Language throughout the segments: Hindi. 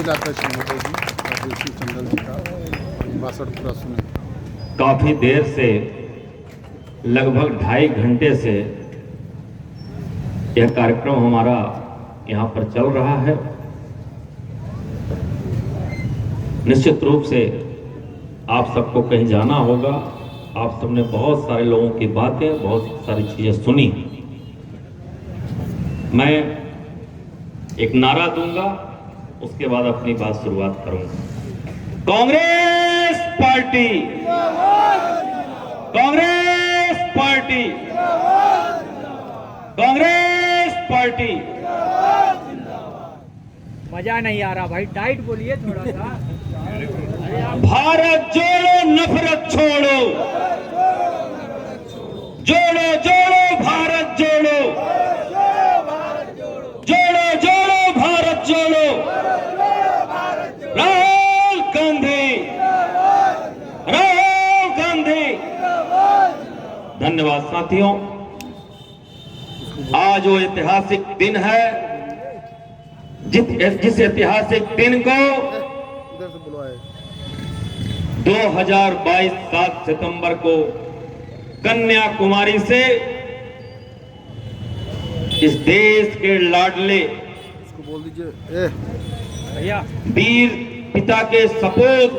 राजेश टंडन जी का 62 पूरा सुने। काफी देर से लगभग 2.5 घंटे से यह कार्यक्रम हमारा यहाँ पर चल रहा है। निश्चित रूप से आप सबको कहीं जाना होगा। आप सबने बहुत सारे लोगों की बातें, बहुत सारी चीजें सुनी। मैं एक नारा दूंगा, उसके बाद अपनी बात शुरुआत करूंगा। Congress party, Congress party, Congress party. मजा नहीं आ रहा भाई, टाइट बोलिए थोड़ा सा। भारत जोड़ो, नफरत छोड़ो, जोड़ो जोड़ो भारत जोड़ो, जोड़ो जोड़ो भारत जोड़ो। राहुल गांधी, राहुल गांधी। धन्यवाद साथियों। आज वो ऐतिहासिक दिन है, जिस ऐतिहासिक दिन को 2022 7 सितंबर को कन्याकुमारी से इस देश के लाडले इसको बोल दीजिए भैया, वीर पिता के सपूत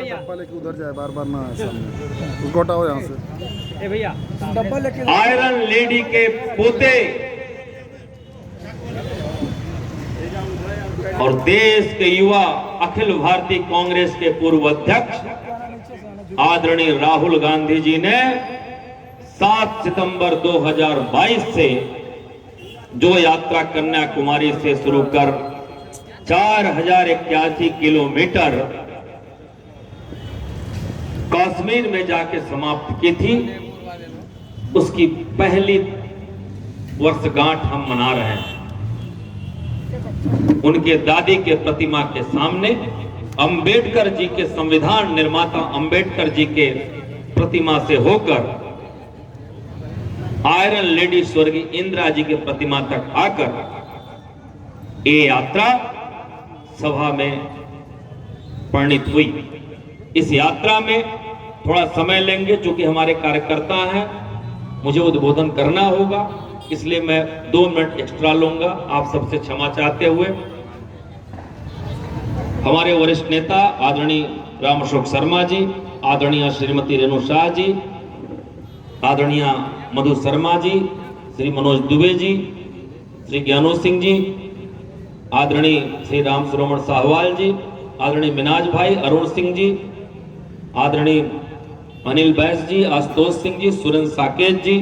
डब्बा लेके उधर जाए, बार बार ना सामने उसको हटाओ यहाँ से। भैया डब्बा लेके आयरन लेडी के पोते और देश के युवा अखिल भारतीय कांग्रेस के पूर्व अध्यक्ष आदरणीय राहुल गांधी जी ने 7 सितंबर 2022 से जो यात्रा कन्याकुमारी से शुरू कर 4081 किलोमीटर कश्मीर में जाके समाप्त की थी, उसकी पहली वर्षगांठ हम मना रहे हैं। उनके दादी के प्रतिमा के सामने अंबेडकर जी के संविधान निर्माता अंबेडकर जी के प्रतिमा से होकर आयरन लेडी स्वर्गीय इंदिरा जी के प्रतिमा तक आकर ये यात्रा सभा में परिणित हुई। इस यात्रा में थोड़ा समय लेंगे, चूंकि हमारे कार्यकर्ता हैं, मुझे उद्बोधन करना होगा, इसलिए मैं 2 मिनट एक्स्ट्रा लूंगा, आप सबसे क्षमा चाहते हुए। हमारे वरिष्ठ नेता आदरणीय राम अशोक शर्मा जी, आदरणीय श्रीमती रेणु शाह जी, आदरणीय मधु शर्मा जी, श्री मनोज दुबे जी, श्री ज्ञानो सिंह जी, आदरणीय श्री राम सुरमण साहवाल जी, आदरणीय मिनाज भाई, अरुण सिंह जी, आदरणीय अनिल बैस जी, आशुतोष सिंह जी, सुरेंद्र साकेत जी,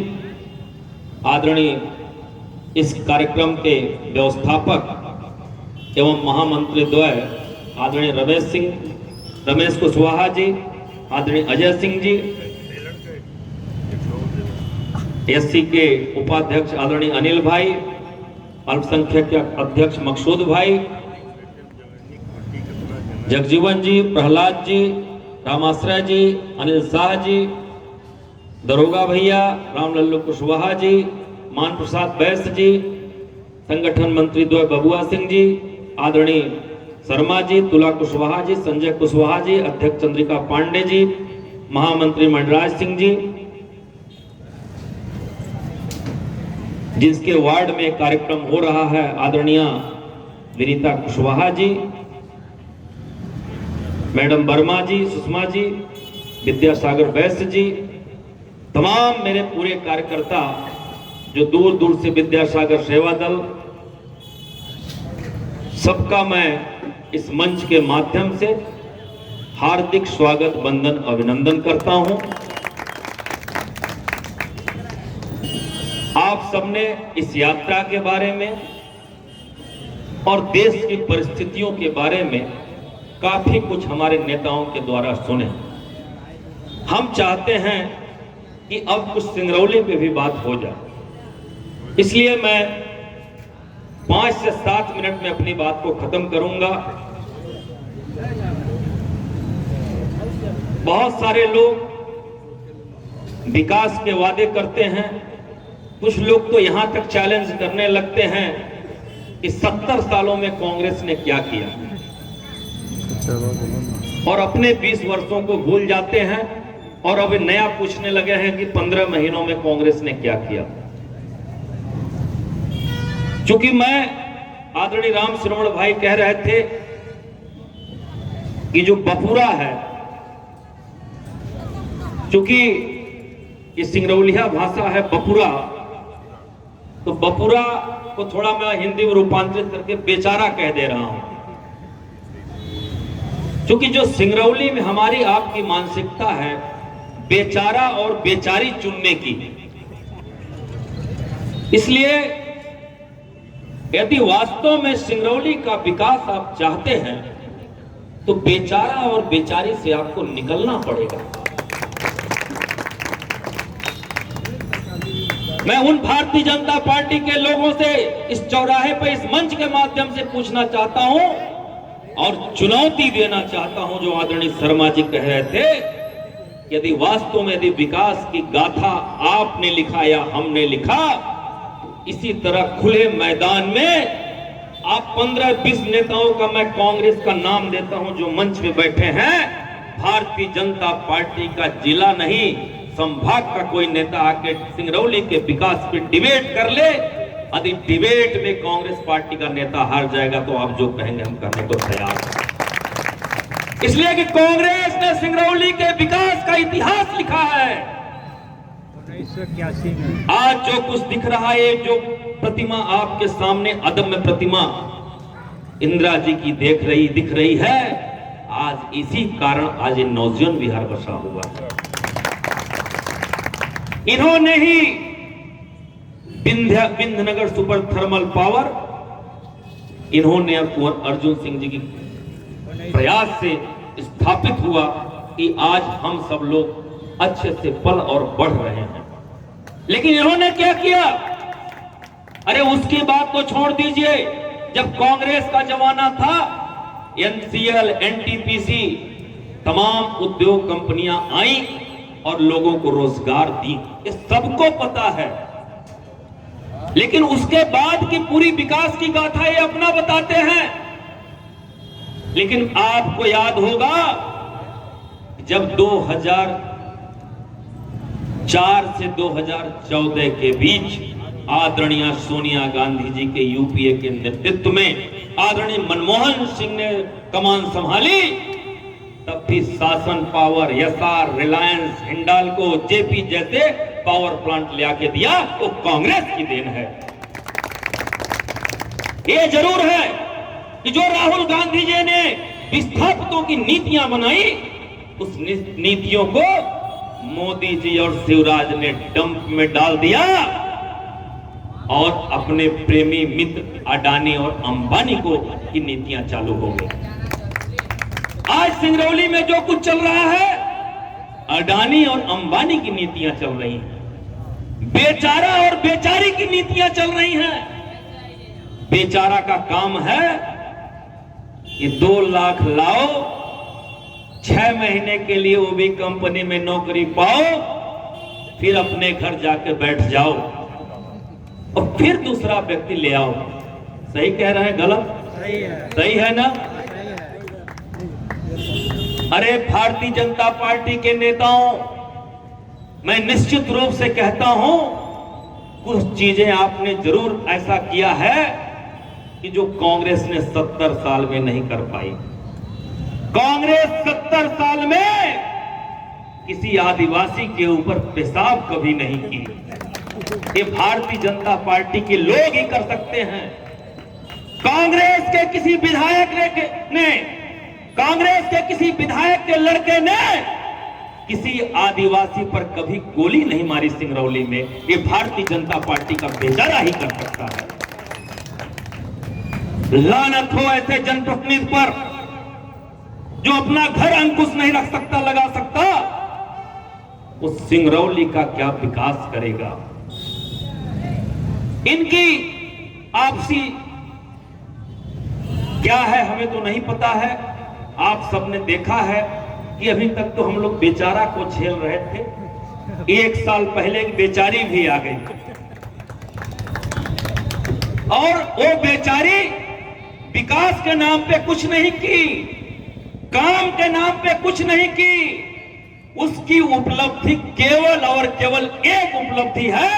आदरणीय इस कार्यक्रम के व्यवस्थापक एवं महामंत्री द्वय आदरणीय रमेश कुशवाहा जी, आदरणीय अजय सिंह जी, एससी के उपाध्यक्ष आदरणीय अनिल भाई, अल्पसंख्यक अध्यक्ष मकसूद भाई, जगजीवन जी, प्रहलाद जी, रामाश्रय जी, अनिल शाह जी, दरोगा भैया, रामलल्लू कुशवाहा जी, मान प्रसाद बैस जी, संगठन मंत्री द्वय बबुआ सिंह जी, आदरणीय शर्मा जी, तुला कुशवाहा जी, संजय कुशवाहा जी, अध्यक्ष चंद्रिका पांडे जी, महामंत्री मनराज सिंह जी, जिसके वार्ड में कार्यक्रम हो रहा है आदरणीय विनीता कुशवाहा जी, मैडम वर्मा जी, सुषमा जी, विद्यासागर बैस जी, तमाम मेरे पूरे कार्यकर्ता जो दूर दूर से विद्यासागर सेवा दल, सबका मैं इस मंच के माध्यम से हार्दिक स्वागत, वंदन, अभिनंदन करता हूं। आप सबने इस यात्रा के बारे में और देश की परिस्थितियों के बारे में काफी कुछ हमारे नेताओं के द्वारा सुने। हम चाहते हैं कि अब कुछ सिंगरौली पे भी बात हो जाए, इसलिए मैं 5 से 7 मिनट में अपनी बात को खत्म करूंगा। बहुत सारे लोग विकास के वादे करते हैं, कुछ लोग तो यहां तक चैलेंज करने लगते हैं कि 70 सालों में कांग्रेस ने क्या किया। और अपने 20 वर्षों को भूल जाते हैं और अब नया पूछने लगे हैं कि 15 महीनों में कांग्रेस ने क्या किया। क्योंकि मैं आदरणीय राम श्रवण भाई कह रहे थे कि जो बपुरा है, क्योंकि ये सिंगरौलिया भाषा है बपुरा, तो बपुरा को थोड़ा मैं हिंदी में रूपांतरित करके बेचारा कह दे रहा हूं। क्योंकि जो सिंगरौली में हमारी आपकी मानसिकता है बेचारा और बेचारी चुनने की, इसलिए यदि वास्तव में सिंगरौली का विकास आप चाहते हैं तो बेचारा और बेचारी से आपको निकलना पड़ेगा। मैं उन भारतीय जनता पार्टी के लोगों से इस चौराहे पर इस मंच के माध्यम से पूछना चाहता हूं और चुनौती देना चाहता हूं, जो आदरणीय शर्मा जी कह रहे थे, यदि वास्तव में यदि विकास की गाथा आपने लिखा या हमने लिखा, इसी तरह खुले मैदान में आप 15-20 नेताओं का मैं कांग्रेस का नाम देता हूं जो मंच पे बैठे हैं, भारतीय जनता पार्टी का जिला नहीं संभाग का कोई नेता आके सिंगरौली के विकास पे डिबेट कर ले, यदि डिबेट में कांग्रेस पार्टी का नेता हार जाएगा तो आप जो कहेंगे हम करने को तैयार हैं। इसलिए कि कांग्रेस ने सिंगरौली के विकास का इतिहास लिखा है। 1981 में आज जो कुछ दिख रहा है, जो प्रतिमा आपके सामने अदम्य प्रतिमा इंदिरा जी की दिख रही है, आज इसी कारण आज ये नौजवान विहार बसा हुआ है। इन्होंने ही विंध्यनगर सुपर थर्मल पावर, इन्होंने कुंवर अर्जुन सिंह जी की प्रयास से स्थापित हुआ कि आज हम सब लोग अच्छे से पल और बढ़ रहे हैं। लेकिन इन्होंने क्या किया? अरे उसकी बात तो छोड़ दीजिए, जब कांग्रेस का जमाना था एनसीएल, एनटीपीसी, तमाम उद्योग कंपनियां आई और लोगों को रोजगार दी, ये सबको पता है। लेकिन उसके बाद की पूरी विकास की गाथा ये अपना बताते हैं। लेकिन आपको याद होगा जब 2004 से 2014 के बीच आदरणीय सोनिया गांधी जी के यूपीए के नेतृत्व में आदरणीय मनमोहन सिंह ने कमान संभाली, तब भी शासन power, SR, Reliance, Hindalco, JP जैसे पावर प्लांट ले आके दिया, वो कांग्रेस की देन है। ये जरूर है कि जो राहुल गांधी जी ने विस्थापितों की नीतियां बनाई, उस नीतियों को मोदी जी और शिवराज ने डंप में डाल दिया और अपने प्रेमी मित्र अडानी और अंबानी को की नीतियां चालू हो गई। आज सिंगरौली में जो कुछ चल रहा है, अडानी और अंबानी की नीतियां चल रही हैं। बेचारा और बेचारी की नीतियां चल रही हैं। बेचारा का काम है कि 2 लाख लाओ, 6 महीने के लिए वो भी कंपनी में नौकरी पाओ, फिर अपने घर जाके बैठ जाओ और फिर दूसरा व्यक्ति ले आओ। सही कह रहे हैं? गलत? सही है ना? अरे भारतीय जनता पार्टी के नेताओं, मैं निश्चित रूप से कहता हूं, कुछ चीजें आपने जरूर ऐसा किया है कि जो कांग्रेस ने 70 साल में नहीं कर पाई। कांग्रेस 70 साल में किसी आदिवासी के ऊपर पेशाब कभी नहीं की। ये भारतीय जनता पार्टी के लोग ही कर सकते हैं। कांग्रेस के किसी विधायक ने कांग्रेस के किसी विधायक के लड़के ने किसी आदिवासी पर कभी गोली नहीं मारी सिंगरौली में। ये भारतीय जनता पार्टी का बेचारा ही कर सकता है। लानत हो ऐसे जनप्रतिनिधि पर जो अपना घर अंकुश नहीं रख सकता, लगा सकता। उस सिंगरौली का क्या विकास करेगा? इनकी आपसी क्या है हमें तो नहीं पता है। आप सबने देखा है कि अभी तक तो हम लोग बेचारा को झेल रहे थे, 1 साल पहले एक बेचारी भी आ गई और वो बेचारी विकास के नाम पे कुछ नहीं की। काम के नाम पे कुछ नहीं की, उसकी उपलब्धि केवल और केवल एक उपलब्धि है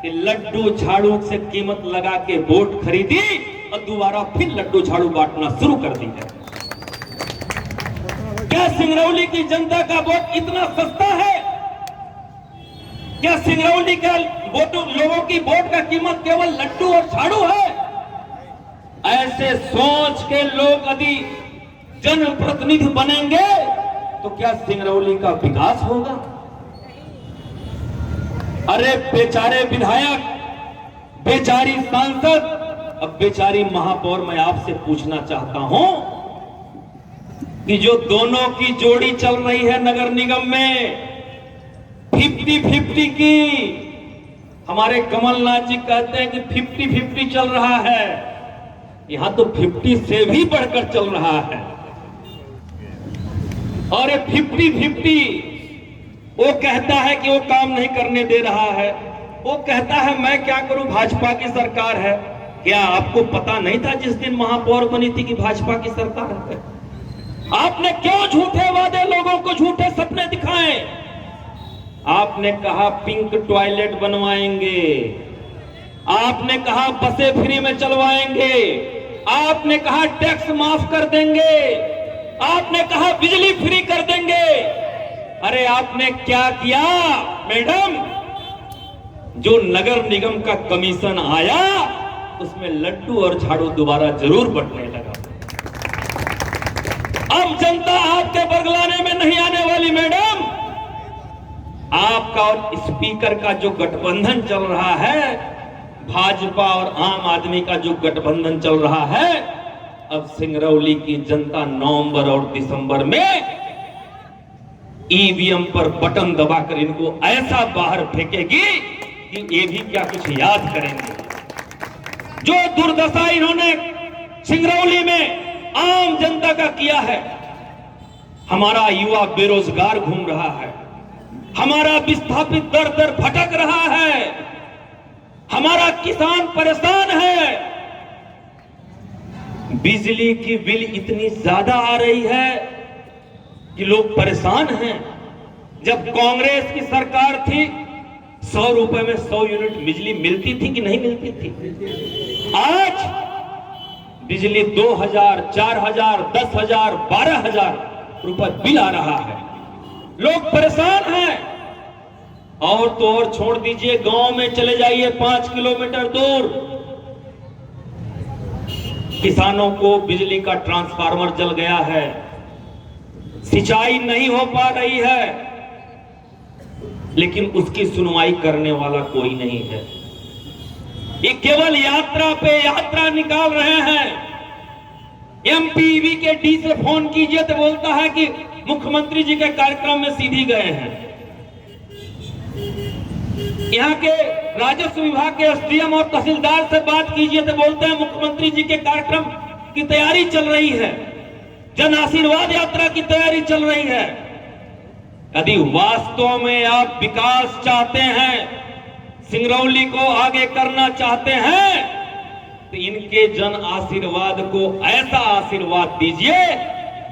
कि लड्डू झाड़ू से कीमत लगा के वोट खरीदी और दोबारा फिर लड्डू झाड़ू बांटना शुरू कर दी है। क्या सिंगरौली की जनता का वोट इतना सस्ता है? क्या सिंगरौली के लोगों की वोट का कीमत केवल लड्डू और झाड़ू है? ऐसे सोच के लोग यदि जनप्रतिनिधि बनेंगे तो क्या सिंगरौली का विकास होगा? अरे बेचारे विधायक, बेचारी सांसद, अब बेचारी महापौर, मैं आपसे पूछना चाहता हूं कि जो दोनों की जोड़ी चल रही है नगर निगम में 50-50 की, हमारे कमलनाथ जी कहते हैं कि 50-50 चल रहा है, यहां तो 50 से भी बढ़कर चल रहा है। और ये 50-50 वो कहता है कि वो काम नहीं करने दे रहा है, वो कहता है मैं क्या करूं, भाजपा की सरकार है। क्या आपको पता नहीं था जिस दिन महापौर बनी थी कि भाजपा की सरकार है? आपने क्यों झूठे वादे, लोगों को झूठे सपने दिखाए? आपने कहा पिंक टॉयलेट बनवाएंगे, आपने कहा बसें फ्री में चलवाएंगे, आपने कहा टैक्स माफ कर देंगे, आपने कहा बिजली फ्री कर देंगे। अरे आपने क्या किया मैडम? जो नगर निगम का कमीशन आया उसमें लड्डू और झाड़ू दोबारा जरूर बंटने लगा। अब जनता आपके बरगलाने में नहीं आने वाली मैडम। आपका और स्पीकर का जो गठबंधन चल रहा है, भाजपा और आम आदमी का जो गठबंधन चल रहा है, अब सिंगरौली की जनता नवंबर और दिसंबर में ईवीएम पर बटन दबाकर इनको ऐसा बाहर फेंकेगी कि ये भी क्या कुछ याद करेंगे। जो दुर्दशा इन्होंने सिंगरौली में आम जनता का किया है, हमारा युवा बेरोजगार घूम रहा है, हमारा विस्थापित दर दर भटक रहा है, हमारा किसान परेशान है, बिजली की बिल इतनी ज्यादा आ रही है कि लोग परेशान हैं। जब कांग्रेस की सरकार थी 100 रुपए में 100 यूनिट बिजली मिलती थी कि नहीं मिलती थी? आज बिजली 2000, 4000, 10,000, 12,000 रुपए बिल आ रहा है। लोग परेशान हैं। और तो और छोड़ दीजिए, गांव में चले जाइए 5 किलोमीटर दूर, किसानों को बिजली का ट्रांसफार्मर जल गया है, सिंचाई नहीं हो पा रही है, लेकिन उसकी सुनवाई करने वाला कोई नहीं है। ये केवल यात्रा पे यात्रा निकाल रहे हैं। एमपीवी के डी से फोन कीजिए तो बोलता है कि मुख्यमंत्री जी के कार्यक्रम में सीधी गए हैं। यहाँ के राजस्व विभाग के एसडीएम और तहसीलदार से बात कीजिए तो बोलते हैं मुख्यमंत्री जी के कार्यक्रम की तैयारी चल रही है, जन आशीर्वाद यात्रा की तैयारी चल रही है। यदि वास्तव में आप विकास चाहते हैं, सिंगरौली को आगे करना चाहते हैं, तो इनके जन आशीर्वाद को ऐसा आशीर्वाद दीजिए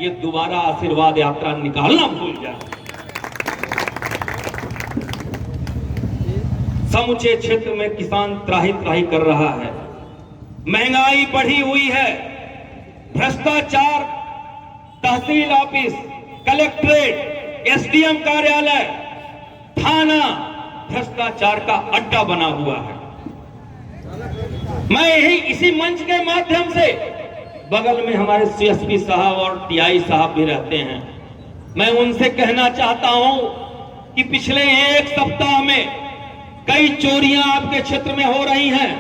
ये दोबारा आशीर्वाद यात्रा निकालना भूल जाए। समूचे क्षेत्र में किसान त्राही त्राही कर रहा है, महंगाई बढ़ी हुई है, भ्रष्टाचार, तहसील ऑफिस, कलेक्ट्रेट, एसडीएम कार्यालय, थाना भ्रष्टाचार का अड्डा बना हुआ है। मैं यही इसी मंच के माध्यम से, बगल में हमारे सीएसपी साहब और टीआई साहब भी रहते हैं, मैं उनसे कहना चाहता हूं कि पिछले एक सप्ताह में कई चोरियां आपके क्षेत्र में हो रही हैं।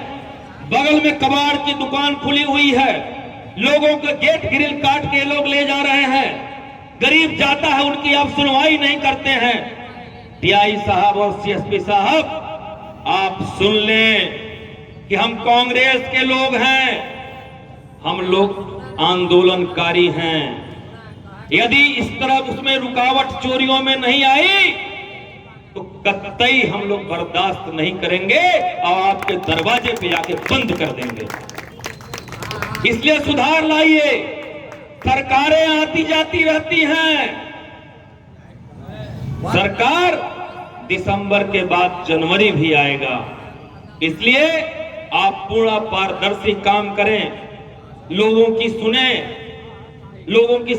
बगल में कबाड़ की दुकान खुली हुई है, लोगों के गेट ग्रिल काट के लोग ले जा रहे हैं, गरीब जाता है उनकी आप सुनवाई नहीं करते हैं। टीआई साहब और सीएसपी साहब, आप सुन लें कि हम कांग्रेस के लोग हैं, हम लोग आंदोलनकारी हैं। यदि इस तरह उसमें रुकावट चोरियों में नहीं आई तो कतई हम लोग बर्दाश्त नहीं करेंगे और आपके दरवाजे पे जाके बंद कर देंगे। इसलिए सुधार लाइए, सरकारें आती जाती रहती हैं। सरकार दिसंबर के बाद जनवरी भी आएगा, इसलिए आप पूरा पारदर्शी काम करें, लोगों की सुने, लोगों की